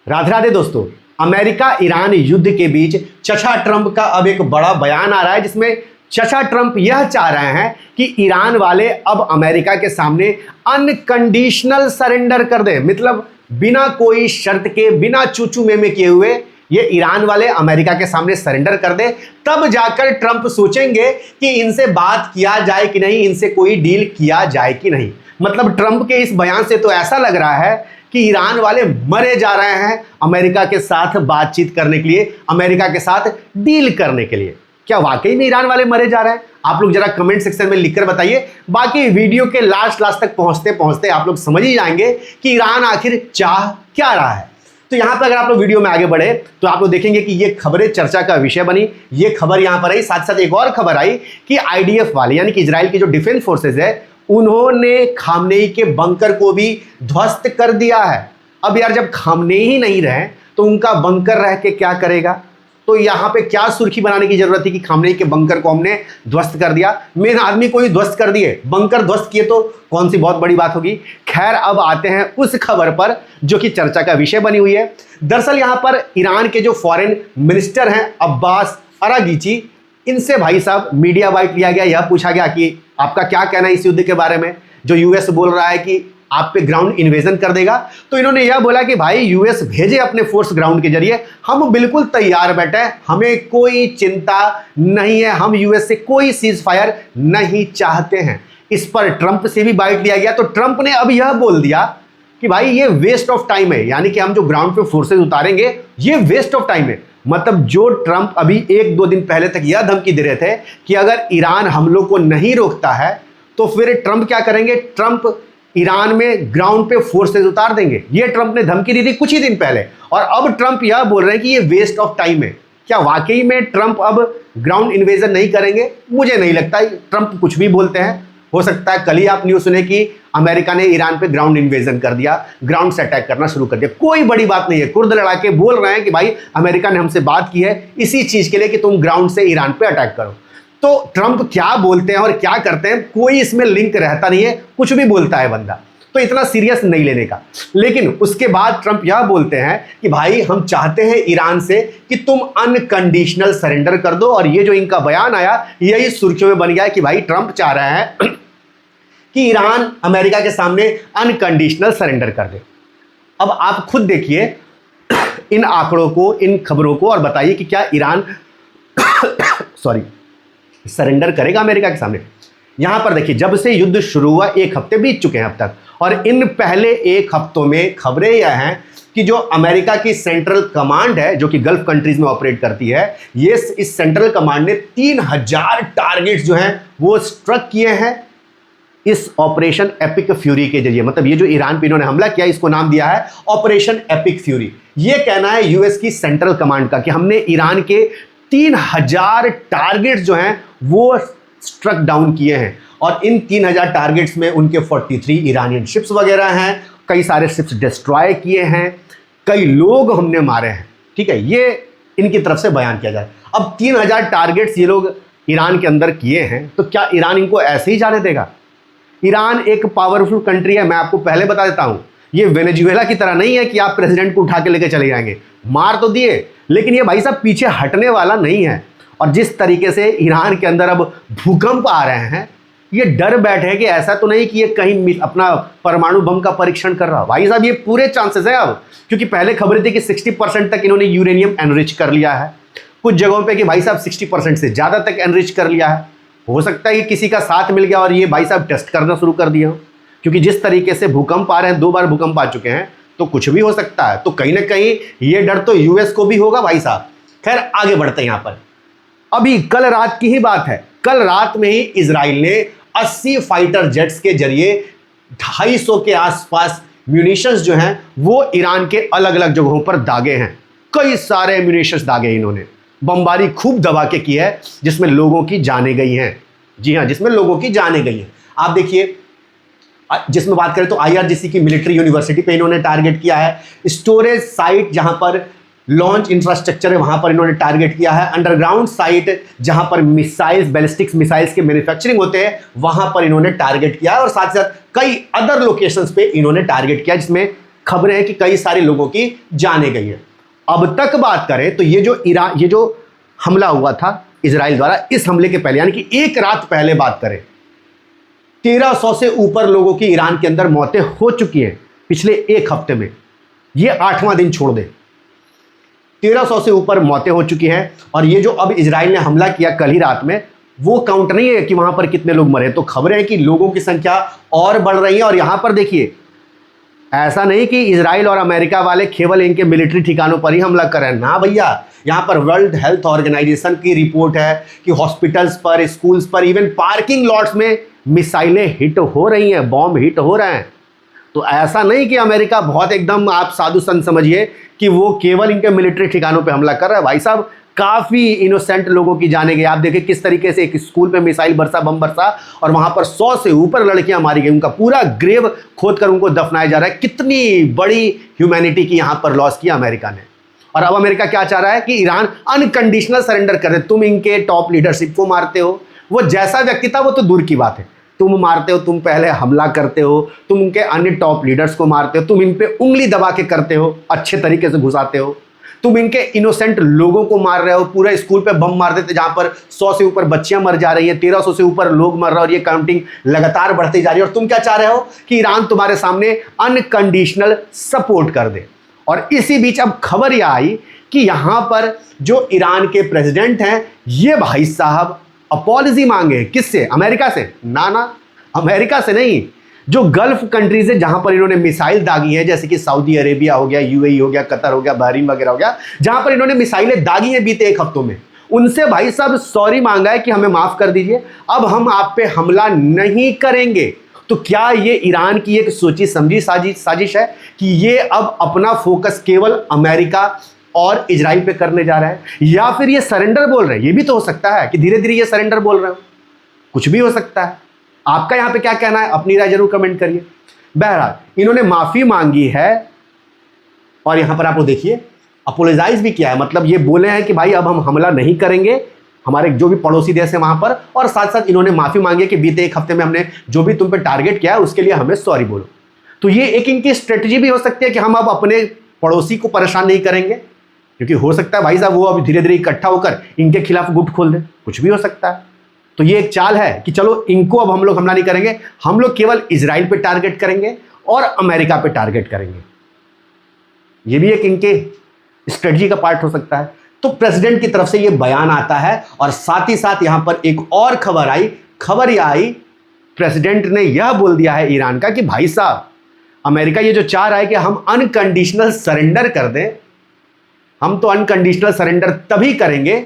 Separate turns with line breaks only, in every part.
राधे राधे दोस्तों। America Iran युद्ध के बीच चचा ट्रंप का अब एक बड़ा बयान आ रहा है, जिसमें चचा ट्रंप यह चाह रहे हैं कि ईरान वाले अब अमेरिका के सामने अनकंडीशनल सरेंडर कर दें। मतलब बिना कोई शर्त के, बिना चूचू में किए हुए ये ईरान वाले अमेरिका के सामने सरेंडर कर दे, तब जाकर ट्रंप सोचेंगे कि इनसे बात किया जाए कि नहीं, इनसे कोई डील किया जाए कि नहीं। मतलब ट्रंप के इस बयान से तो ऐसा लग रहा है कि ईरान वाले मरे जा रहे हैं अमेरिका के साथ बातचीत करने के लिए, अमेरिका के साथ डील करने के लिए। क्या वाकई में ईरान वाले मरे जा रहे हैं? आप लोग जरा कमेंट सेक्शन में लिखकर बताइए। बाकी वीडियो के लास्ट तक पहुंचते पहुंचते आप लोग समझ ही जाएंगे कि ईरान आखिर चाह क्या रहा है। तो यहां पर अगर आप लोग वीडियो में आगे बढ़े तो आप लोग देखेंगे कि ये खबरें चर्चा का विषय बनी। ये खबर यहां पर आई, साथ साथ एक और खबर आई कि आईडीएफ वाले यानी कि इजराइल की जो डिफेंस फोर्सेज है, उन्होंने खामनेई के बंकर को भी ध्वस्त कर दिया है। अब यार, जब खामनेई ही नहीं रहे तो उनका बंकर रह के क्या करेगा? तो यहाँ पे क्या सुर्खी बनाने की जरूरत थी कि खामनेई के बंकर को हमने ध्वस्त कर दिया? मेन आदमी को ही ध्वस्त कर दिए, बंकर ध्वस्त किए तो कौन सी बहुत बड़ी बात होगी। खैर, अब आते हैं उस खबर पर जो कि चर्चा का विषय बनी हुई है। दरअसल यहाँ पर ईरान के जो फॉरेन मिनिस्टर हैं अब्बास अरागीची, इनसे भाई साहब मीडिया बाइट लिया गया। यह पूछा गया कि आपका क्या कहना है इस युद्ध के बारे में, जो यूएस बोल रहा है कि आप पे ग्राउंड इन्वेजन कर देगा। तो इन्होंने यह बोला कि भाई यूएस भेजे अपने फोर्स ग्राउंड के जरिए, हम बिल्कुल तैयार बैठे हैं, हमें कोई चिंता नहीं है, हम यूएस से कोई सीज फायर नहीं चाहते हैं। इस पर ट्रंप से भी बाइट लिया गया। तो ट्रंप ने अब यह बोल दिया कि भाई ये वेस्ट ऑफ टाइम है, यानी कि हम जो ग्राउंड पे फोर्सेज उतारेंगे ये वेस्ट ऑफ टाइम है। मतलब जो ट्रंप अभी 1-2 दिन पहले तक यह धमकी दे रहे थे कि अगर ईरान हमलों को नहीं रोकता है तो फिर ट्रंप क्या करेंगे, ट्रंप ईरान में ग्राउंड पे फोर्सेज उतार देंगे। ये ट्रंप ने धमकी दी थी कुछ ही दिन पहले, और अब ट्रंप यह बोल रहे हैं कि ये वेस्ट ऑफ टाइम है। क्या वाकई में ट्रंप अब ग्राउंड इन्वेजन नहीं करेंगे? मुझे नहीं लगता। ट्रंप कुछ भी बोलते हैं, हो सकता है कल ही आप न्यूज़ सुने कि अमेरिका ने ईरान पे ग्राउंड इन्वेजन कर दिया, ग्राउंड से अटैक करना शुरू कर दिया। कोई बड़ी बात नहीं है। कुर्द लड़ाके बोल रहे हैं कि भाई अमेरिका ने हमसे बात की है इसी चीज़ के लिए कि तुम ग्राउंड से ईरान पे अटैक करो। तो ट्रंप क्या बोलते हैं और क्या करते हैं, कोई इसमें लिंक रहता नहीं है, कुछ भी बोलता है बंदा, तो इतना सीरियस नहीं लेने का। लेकिन उसके बाद ट्रंप यह बोलते हैं कि भाई हम चाहते हैं ईरान से कि तुम अनकंडीशनल सरेंडर कर दो। और ये जो इनका बयान आया यही सुर्खियों में बन गया कि भाई ट्रंप चाह रहे हैं कि ईरान अमेरिका के सामने अनकंडीशनल सरेंडर कर दे। अब आप खुद देखिए इन आंकड़ों को, इन खबरों को, और बताइए कि क्या ईरान सरेंडर करेगा अमेरिका के सामने। यहां पर देखिए, जब से युद्ध शुरू हुआ 1 हफ्ते बीत चुके हैं अब तक, और इन पहले 1 हफ्तों में खबरें यह हैं कि जो अमेरिका की सेंट्रल कमांड है, जो कि गल्फ कंट्रीज में ऑपरेट करती है, ये इस सेंट्रल कमांड ने 3000 टारगेट्स जो हैं वो स्ट्रक किए हैं इस ऑपरेशन एपिक फ्यूरी के जरिए। मतलब ये जो ईरान पे इन्होंने हमला किया, इसको नाम दिया है ऑपरेशन एपिक फ्यूरी। ये कहना है यूएस की सेंट्रल कमांड का कि हमने ईरान के 3000 टारगेट्स जो हैं वो स्ट्रक डाउन किए हैं। और इन 3000 टारगेट्स में उनके 43 ईरानियन शिप्स वगैरह हैं, कई सारे शिप्स डिस्ट्रॉय किए हैं, कई लोग हमने मारे हैं। ठीक है, ये इनकी तरफ से बयान किया जाए। अब 3000 टारगेट्स ये लोग ईरान के अंदर किए हैं, तो क्या ईरान इनको ऐसे ही जाने देगा? ईरान एक पावरफुल कंट्री है, मैं आपको पहले बता देता हूं। ये वेनेजुएला की तरह नहीं है कि आप प्रेसिडेंट को उठा के लेके चले जाएंगे। मार तो दिए, लेकिन ये भाई साहब पीछे हटने वाला नहीं है। और जिस तरीके से ईरान के अंदर अब भूकंप आ रहे हैं, ये डर बैठे कि ऐसा तो नहीं कि ये कहीं अपना परमाणु बम का परीक्षण कर रहा। भाई साहब ये पूरे चांसेस है अब, क्योंकि पहले खबर थी कि 60% तक इन्होंने यूरेनियम एनरिच कर लिया है, कुछ जगहों पे कि भाई साहब 60% से ज़्यादा तक एनरिच कर लिया है। हो सकता है कि किसी का साथ मिल गया और ये भाई साहब टेस्ट करना शुरू कर दिया हो, क्योंकि जिस तरीके से भूकंप आ रहे हैं, 2 बार भूकंप आ चुके हैं, तो कुछ भी हो सकता है। तो कहीं ना कहीं ये डर तो यूएस को भी होगा भाई साहब। खैर, आगे बढ़ते हैं। यहाँ पर अभी कल रात की ही बात है, कल रात में ही इजराइल ने 80 फाइटर जेट्स के जरिए 250 के आसपास म्यूनिशंस जो हैं वो ईरान के अलग अलग जगहों पर दागे हैं। कई सारे म्यूनिशंस दागे इन्होंने, बमबारी खूब दबा के की है, जिसमें लोगों की जानें गई हैं। जी हाँ, जिसमें लोगों की जानें गई हैं। आप देखिए, जिसमें बात करें तो आईआरजीसी की मिलिट्री यूनिवर्सिटी पे इन्होंने टारगेट किया है, स्टोरेज साइट जहां पर लॉन्च इंफ्रास्ट्रक्चर है वहां पर इन्होंने टारगेट किया है, अंडरग्राउंड साइट जहां पर मिसाइल्स, बैलिस्टिक्स मिसाइल्स के मैन्युफैक्चरिंग होते हैं वहां पर इन्होंने टारगेट किया है, और साथ साथ कई अदर लोकेशंस पे इन्होंने टारगेट किया, जिसमें खबरें हैं कि कई सारे लोगों की जाने गई हैं। अब तक बात करें तो ये जो हमला हुआ था इजराइल द्वारा, इस हमले के पहले यानी कि एक रात पहले बात करें, 1300 से ऊपर लोगों की ईरान के अंदर मौतें हो चुकी हैं पिछले एक हफ्ते में। ये 8वां दिन छोड़ दे, 1300 से ऊपर मौतें हो चुकी हैं। और ये जो अब इजराइल ने हमला किया कल ही रात में, वो काउंट नहीं है कि वहां पर कितने लोग मरे। तो खबरें हैं कि लोगों की संख्या और बढ़ रही है। और यहां पर देखिए, ऐसा नहीं कि इजराइल और अमेरिका वाले केवल इनके मिलिट्री ठिकानों पर ही हमला कर रहे हैं, ना भैया। यहां पर वर्ल्ड हेल्थ ऑर्गेनाइजेशन की रिपोर्ट है कि हॉस्पिटल्स पर, स्कूल्स पर, इवन पार्किंग लॉट्स में मिसाइलें हिट हो रही हैं, बॉम्ब हिट हो रहे हैं। तो ऐसा नहीं कि अमेरिका बहुत एकदम आप साधु संत समझिए कि वो केवल इनके मिलिट्री ठिकानों पे हमला कर रहा है। भाई साहब, काफ़ी इनोसेंट लोगों की जाने गई। आप देखें किस तरीके से एक स्कूल पे मिसाइल बरसा, बम बरसा, और वहां पर 100 से ऊपर लड़कियां मारी गई। उनका पूरा ग्रेव खोद कर उनको दफनाया जा रहा है। कितनी बड़ी ह्यूमैनिटी की यहां पर लॉस किया अमेरिका ने। और अब अमेरिका क्या चाह रहा है कि ईरान अनकंडीशनल सरेंडर कर दे। तुम इनके टॉप लीडरशिप को मारते हो, वो जैसा व्यक्ति था वो तो दूर की बात है, तुम मारते हो, तुम पहले हमला करते हो, तुम उनके अन्य टॉप लीडर्स को मारते हो, तुम इन पे उंगली दबा के करते हो, अच्छे तरीके से घुसाते हो, तुम इनके इनोसेंट लोगों को मार रहे हो। पूरा स्कूल पे बम मार देते जहां पर 100 से ऊपर बच्चियां मर जा रही हैं, 1300 से ऊपर लोग मर रहे हैं, और ये काउंटिंग लगातार बढ़ती जा रही है। और तुम क्या चाह रहे हो कि ईरान तुम्हारे सामने अनकंडीशनल सपोर्ट कर दे। और इसी बीच अब खबर यह आई कि यहां पर जो ईरान के प्रेसिडेंट हैं, ये भाई साहब अपॉलजी मांगे। किससे? अमेरिका से? ना, अमेरिका से नहीं, जो गल्फ कंट्रीज है जहां पर इन्होंने मिसाइल दागी है, जैसे कि सऊदी अरेबिया हो गया, यूएई हो गया, कतर हो गया, बहरीन वगैरह हो गया, जहां पर इन्होंने मिसाइलें दागी हैं बीते एक हफ्तों में, उनसे भाई साहब सॉरी मांगा है कि हमें माफ कर दीजिए, अब हम आप पे हमला नहीं करेंगे। तो क्या ये ईरान की एक सोची समझी साजिश है कि ये अब अपना फोकस केवल अमेरिका और इजराइल पे करने जा रहा है, या फिर ये सरेंडर बोल रहे हैं? ये भी तो हो सकता है कि धीरे धीरे ये सरेंडर बोल रहे हो, कुछ भी हो सकता है। आपका यहां पे क्या कहना है, अपनी राय जरूर कमेंट करिए। बहरहाल इन्होंने माफी मांगी है, और यहां पर आपको देखिए अपोलोजाइज भी किया है। मतलब ये बोले हैं कि भाई अब हम हमला नहीं करेंगे, हमारे जो भी पड़ोसी देश है वहां पर, और साथ साथ इन्होंने माफी मांगी है कि बीते एक हफ्ते में हमने जो भी तुम पे टारगेट किया है उसके लिए हमें सॉरी बोलो। तो ये एक इनकी स्ट्रेटजी भी हो सकती है कि हम अब अपने पड़ोसी को परेशान नहीं करेंगे, क्योंकि हो सकता है भाई साहब वो अभी धीरे धीरे इकट्ठा होकर इनके खिलाफ गुट खोल दे, कुछ भी हो सकता है। तो ये एक चाल है कि चलो इनको अब हम लोग हमला नहीं करेंगे, हम लोग केवल इजराइल पे टारगेट करेंगे और अमेरिका पे टारगेट करेंगे। ये भी एक इनके स्ट्रेटजी का पार्ट हो सकता है। तो प्रेसिडेंट की तरफ से ये बयान आता है, और साथ ही साथ यहां पर एक और खबर यह आई, प्रेसिडेंट ने यह बोल दिया है ईरान का कि भाई साहब अमेरिका ये जो चाह रहा है कि हम अनकंडीशनल सरेंडर कर दें, हम तो अनकंडीशनल सरेंडर तभी करेंगे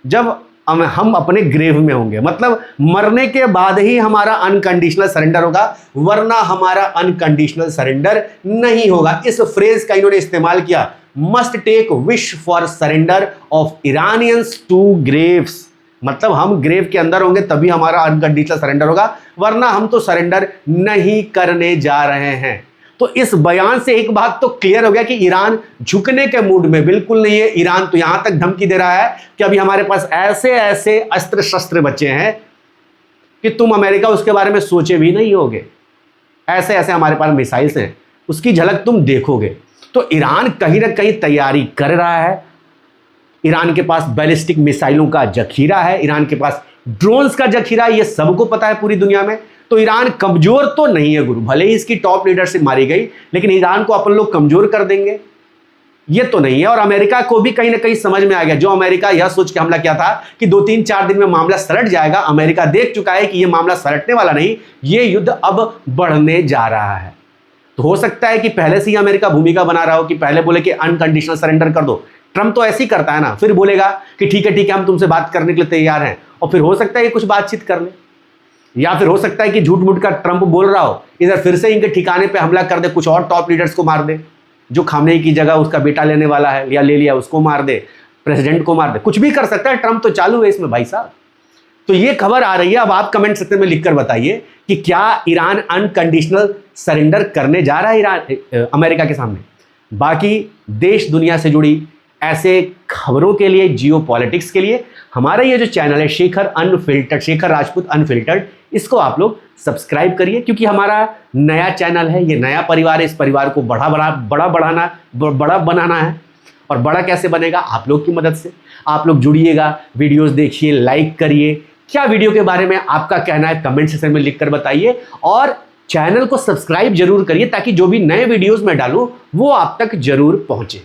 जब हम अपने ग्रेव में होंगे। मतलब मरने के बाद ही हमारा अनकंडीशनल सरेंडर होगा, वरना हमारा अनकंडीशनल सरेंडर नहीं होगा। इस फ्रेज का इन्होंने इस्तेमाल किया, must take wish for surrender of Iranians to graves. मतलब हम ग्रेव के अंदर होंगे तभी हमारा अनकंडीशनल सरेंडर होगा, वरना हम तो सरेंडर नहीं करने जा रहे हैं। तो इस बयान से एक बात तो क्लियर हो गया कि ईरान झुकने के मूड में बिल्कुल नहीं है। ईरान तो यहां तक धमकी दे रहा है कि अभी हमारे पास ऐसे ऐसे अस्त्र शस्त्र बचे हैं कि तुम अमेरिका उसके बारे में सोचे भी नहीं होगे, ऐसे ऐसे हमारे पास मिसाइल्स हैं, उसकी झलक तुम देखोगे। तो ईरान कहीं ना कहीं तैयारी कर रहा है। ईरान के पास बैलिस्टिक मिसाइलों का जखीरा है, ईरान के पास ड्रोन्स का जखीरा है, ये सबको पता है पूरी दुनिया में। तो ईरान कमजोर तो नहीं है गुरु, भले ही इसकी टॉप लीडरशिप मारी गई, लेकिन ईरान को अपन लोग कमजोर कर देंगे ये तो नहीं है। और अमेरिका को भी कहीं ना कहीं समझ में आ गया, जो अमेरिका यह सोच के हमला किया था कि 2-3-4 दिन में मामला सलट जाएगा, अमेरिका देख चुका है कि यह मामला सलटने वाला नहीं, ये युद्ध अब बढ़ने जा रहा है। तो हो सकता है कि पहले से ही अमेरिका भूमिका बना रहा हो कि पहले बोले कि अनकंडीशनल सरेंडर कर दो। ट्रंप तो ऐसे ही करता है ना, फिर बोलेगा कि ठीक है हम तुमसे बात करने के लिए तैयार हैं, और फिर हो सकता है कि कुछ बातचीत कर ले, या फिर हो सकता है कि झूठ मूठ का ट्रंप बोल रहा हो, इधर फिर से इनके ठिकाने पे हमला कर दे, कुछ और टॉप लीडर्स को मार दे, जो खामनेई की जगह उसका बेटा लेने वाला है या ले लिया उसको मार दे, प्रेसिडेंट को मार दे, कुछ भी कर सकता है। ट्रंप तो चालू है इसमें भाई साहब। तो ये खबर आ रही है, अब आप कमेंट सेक्शन में लिखकर बताइए कि क्या ईरान अनकंडीशनल सरेंडर करने जा रहा है ईरान अमेरिका के सामने। बाकी देश दुनिया से जुड़ी ऐसे खबरों के लिए, जियो पॉलिटिक्स के लिए हमारा ये जो चैनल है शेखर राजपूत अनफिल्टर्ड, इसको आप लोग सब्सक्राइब करिए, क्योंकि हमारा नया चैनल है, ये नया परिवार है, इस परिवार को बड़ा बनाना है। और बड़ा कैसे बनेगा? आप लोग की मदद से। आप लोग जुड़िएगा, वीडियोस देखिए, लाइक करिए। क्या वीडियो के बारे में आपका कहना है कमेंट सेक्शन में लिखकर बताइए, और चैनल को सब्सक्राइब जरूर करिए ताकि जो भी नए वीडियोस मैं डालूं वो आप तक जरूर पहुंचे।